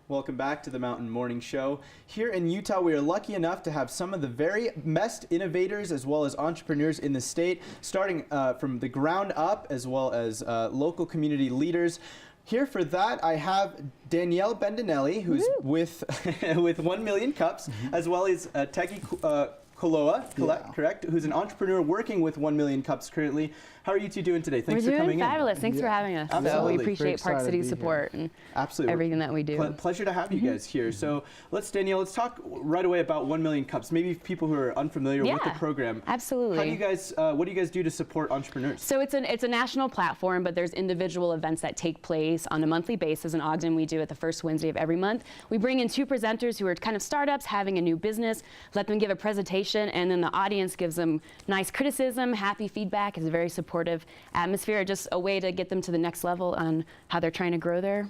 Welcome back to the Mountain Morning Show. Here in Utah, we are lucky enough to have some of the very best innovators as well as entrepreneurs in the state, starting from the ground up as well as local community leaders. Here for that, I have Danielle Bendinelli, who's with 1 Million Cups, as well as Teki Koloa, correct? Who's an entrepreneur working with 1 Million Cups currently. How are you two doing today? Thanks for coming in. We're doing fabulous. Thanks for having us. Absolutely. So we appreciate Park City's support and everything that we do. Pleasure to have you guys here. So Danielle, let's talk right away about 1 Million Cups. Maybe people who are unfamiliar with the program. Absolutely. How do you guys, what do you guys do to support entrepreneurs? So it's a national platform, but there's individual events that take place on a monthly basis in Ogden. We do it the first Wednesday of every month. We bring in 2 presenters who are kind of startups having a new business, let them give a presentation, and then the audience gives them nice criticism, happy feedback. It's a very supportive atmosphere, just a way to get them to the next level on how they're trying to grow their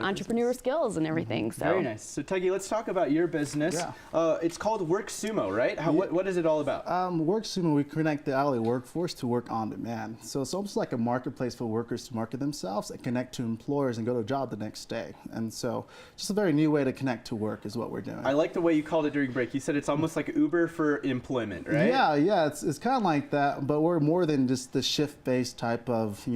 entrepreneur skills and everything. So very nice. So Teki, let's talk about your business. It's called WorkSumo, right? What is it all about? WorkSumo, we connect the hourly workforce to work on demand. So it's almost like a marketplace for workers to market themselves and connect to employers and go to a job the next day. And so just a very new way to connect to work is what we're doing. I like the way you called it during break. You said it's almost like Uber for employment, right? Yeah, it's kind of like that, but we're more than just the shift-based type of,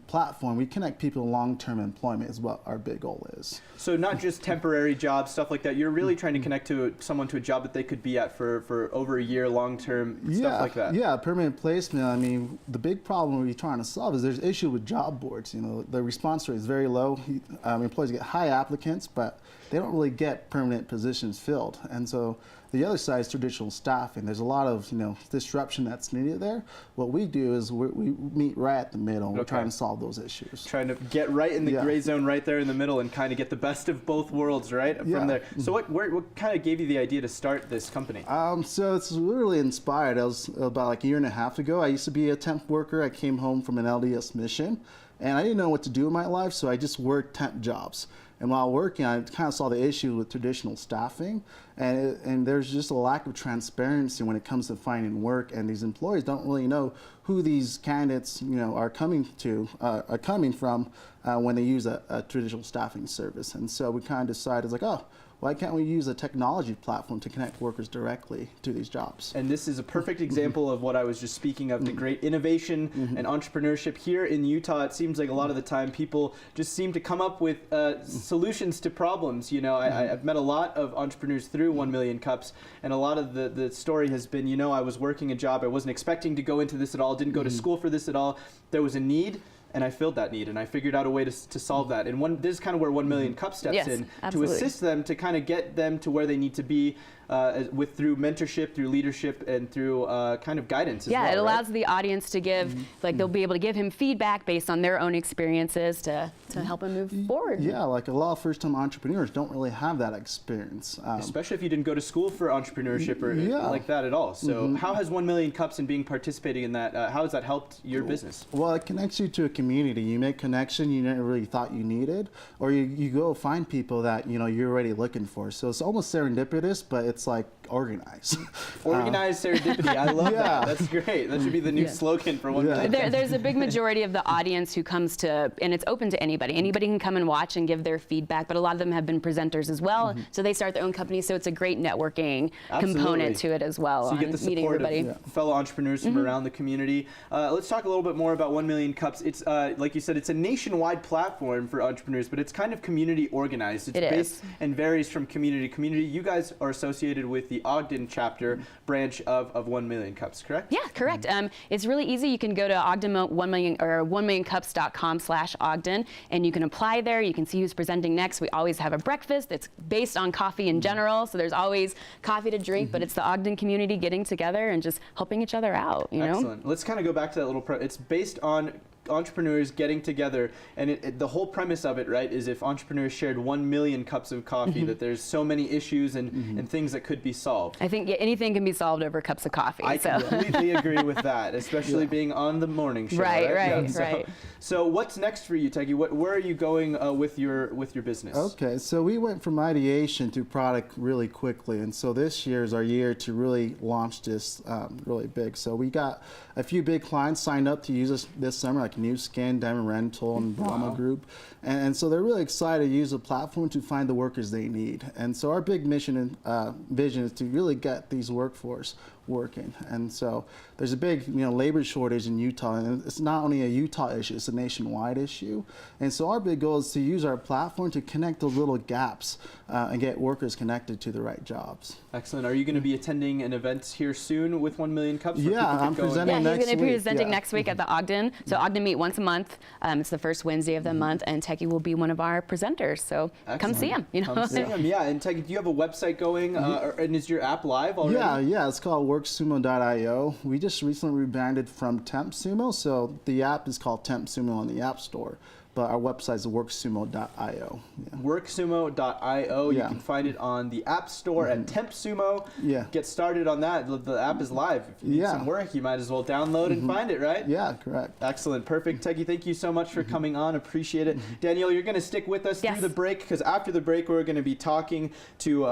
platform. We connect people to long-term employment is what our big goal is. So not just temporary jobs, stuff like that. You're really trying to connect someone to a job that they could be at for over a year, long-term, stuff like that. Yeah, permanent placement. I mean, the big problem we're trying to solve is there's an issue with job boards. The response rate is very low. Employees get high applicants, but they don't really get permanent positions filled. And so the other side is traditional staffing. There's a lot of disruption that's needed there. What we do is we meet right at the middle. We're trying to solve those issues. Trying to get right in the gray zone right there in the middle and kind of get the best of both worlds, right? From there. So what kind of gave you the idea to start this company? So it's really inspired. I was about like a year and a half ago. I used to be a temp worker. I came home from an LDS mission, and I didn't know what to do in my life, so I just worked temp jobs. And while working, I kind of saw the issue with traditional staffing, and there's just a lack of transparency when it comes to finding work, and these employees don't really know who these candidates, are coming from when they use a traditional staffing service. And so we kind of decided, like, oh, why can't we use a technology platform to connect workers directly to these jobs? And this is a perfect example of what I was just speaking of, the great innovation and entrepreneurship here in Utah. It seems like a lot of the time people just seem to come up with solutions to problems. I've met a lot of entrepreneurs through 1 Million Cups, and a lot of the story has been, I was working a job, I wasn't expecting to go into this at all, didn't go to school for this at all. There was a need, and I filled that need, and I figured out a way to solve that. And this is kind of where 1 Million Cups steps in to assist them to kind of get them to where they need to be through mentorship, through leadership, and through kind of guidance as well. Yeah, it allows the audience to give, they'll be able to give him feedback based on their own experiences to help him move forward. Yeah, like a lot of first-time entrepreneurs don't really have that experience. Especially if you didn't go to school for entrepreneurship or like that at all. So how has 1 Million Cups and being participating in that, how has that helped your business? Well, it connects you to a community. You make connection you never really thought you needed, or you go find people that you're already looking for. So it's almost serendipitous, but it's like organized. Organized serendipity. I love that. That's great. That should be the new slogan for 1 Million. There's a big majority of the audience who comes to, and it's open to anybody. Anybody can come and watch and give their feedback, but a lot of them have been presenters as well. So they start their own company, so it's a great networking component to it as well. So you get the support of fellow entrepreneurs from around the community. Let's talk a little bit more about 1 Million Cups. It's like you said, it's a nationwide platform for entrepreneurs, but it's kind of community organized. It's based and varies from community to community. You guys are associated with the Ogden chapter branch of 1 Million Cups, correct? Yeah, correct. It's really easy. You can go to Ogden 1 Million or 1millioncups.com/Ogden, and you can apply there. You can see who's presenting next. We always have a breakfast. It's based on coffee in general, so there's always coffee to drink. But it's the Ogden community getting together and just helping each other out. Excellent. Let's kind of go back to that little. It's based on entrepreneurs getting together, and the whole premise of it, right, is if entrepreneurs shared 1 million cups of coffee, that there's so many issues and things that could be solved. I think anything can be solved over cups of coffee. I completely agree with that, especially being on the morning show. Right. So what's next for you, Teki? Where are you going with your business? Okay, so we went from ideation to product really quickly, and so this year is our year to really launch this really big. So we got a few big clients signed up to use us this summer, like New Skin, Diamond Rental, and Brahma Group. And so they're really excited to use the platform to find the workers they need. And so our big mission and vision is to really get these workforce working. And so there's a big labor shortage in Utah, and it's not only a Utah issue, it's a nationwide issue. And so our big goal is to use our platform to connect those little gaps and get workers connected to the right jobs. Excellent. Are you going to be attending an event here soon with 1 Million Cups? Yeah, I'm presenting Yeah, he's next going to be week. presenting next week at the Ogden. So Ogden meet once a month. It's the first Wednesday of the month, and Teki will be one of our presenters. So come see him. Come see him. Yeah, and Teki, do you have a website going? And is your app live already? Yeah, it's called WorkSumo.io. We just recently rebranded from TempSumo, so the app is called TempSumo on the App Store, but our website is WorkSumo.io. Yeah. WorkSumo.io. Yeah. You can find it on the App Store at TempSumo. Yeah. Get started on that. The app is live. If you need some work, you might as well download and find it, right? Yeah, correct. Excellent. Perfect. Teki, thank you so much for coming on. Appreciate it. Danielle, you're going to stick with us through the break, because after the break, we're going to be talking to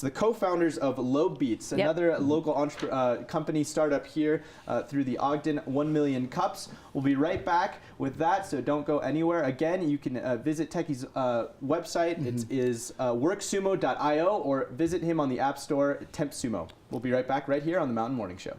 the co-founders of Lobe Beats, another local company startup here through the Ogden 1 Million Cups. We'll be right back with that, so don't go anywhere. Again, you can visit Teki's website. It is WorkSumo.io, or visit him on the App Store, TempSumo. We'll be right back right here on the Mountain Morning Show.